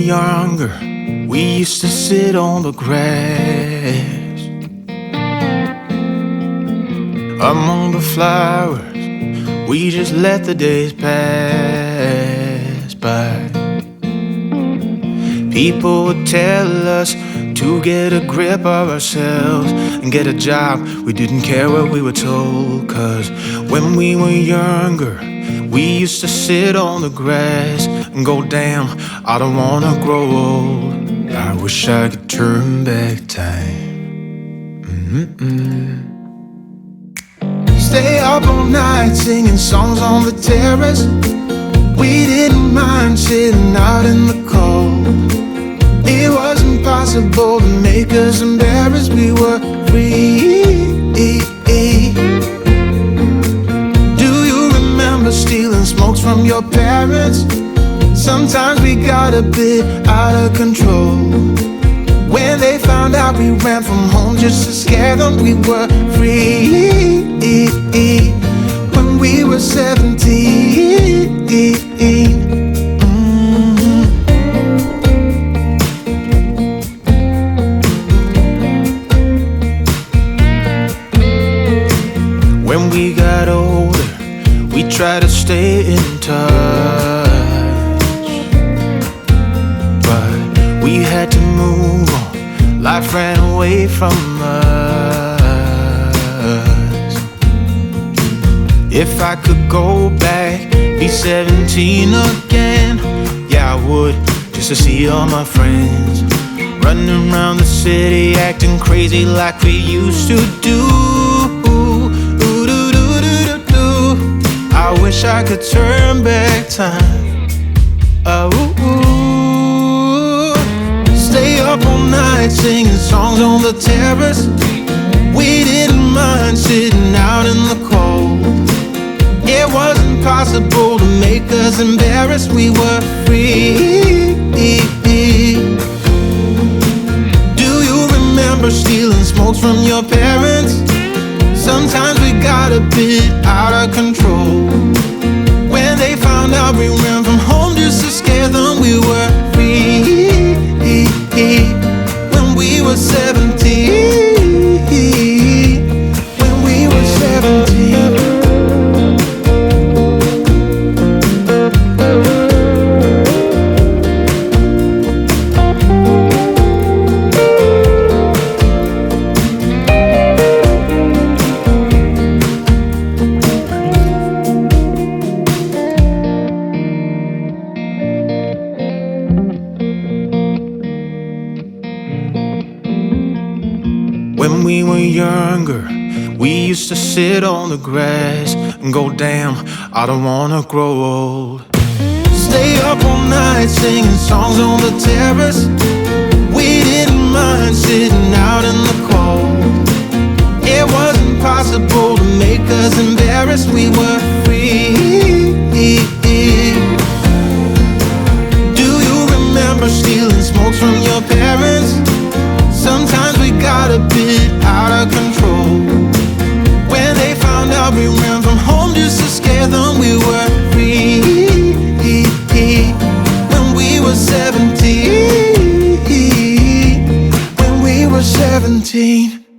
younger, we used to sit on the grass among the flowers. We just let the days pass by. People would tell us to get a grip of ourselves and get a job. We didn't care what we were told, 'cause when we were younger, we used to sit on the grass and go, damn, I don't wanna grow old. I wish I could turn back time. Stay up all night singing songs on the terrace. We didn't mind sitting out in the cold. It wasn't possible to make us embarrassed. We were free. Do you remember stealing smokes from your parents? Sometimes we got a bit out of control. When they found out we ran from home just to scare them, we were free. When we were 17. When we got older, we tried to stay in touch, but we had to move on. Life ran away from us. If I could go back, be 17 again, yeah, I would, just to see all my friends running around the city, acting crazy like we used to do. I wish I could turn back time. Stay up all night singing songs on the terrace. We didn't mind sitting out in the cold. It wasn't possible to make us embarrassed. We were free. Do you remember stealing smokes from your parents? Sometimes we got a bit out of control. When they found out we ran from home just to scare them, we were free. When we were 17. When we were 17. When we were younger, we used to sit on the grass and go, damn, I don't wanna grow old. Stay up all night singing songs on the terrace. We didn't mind sitting out in the cold. It wasn't possible to make us embarrassed. We were free.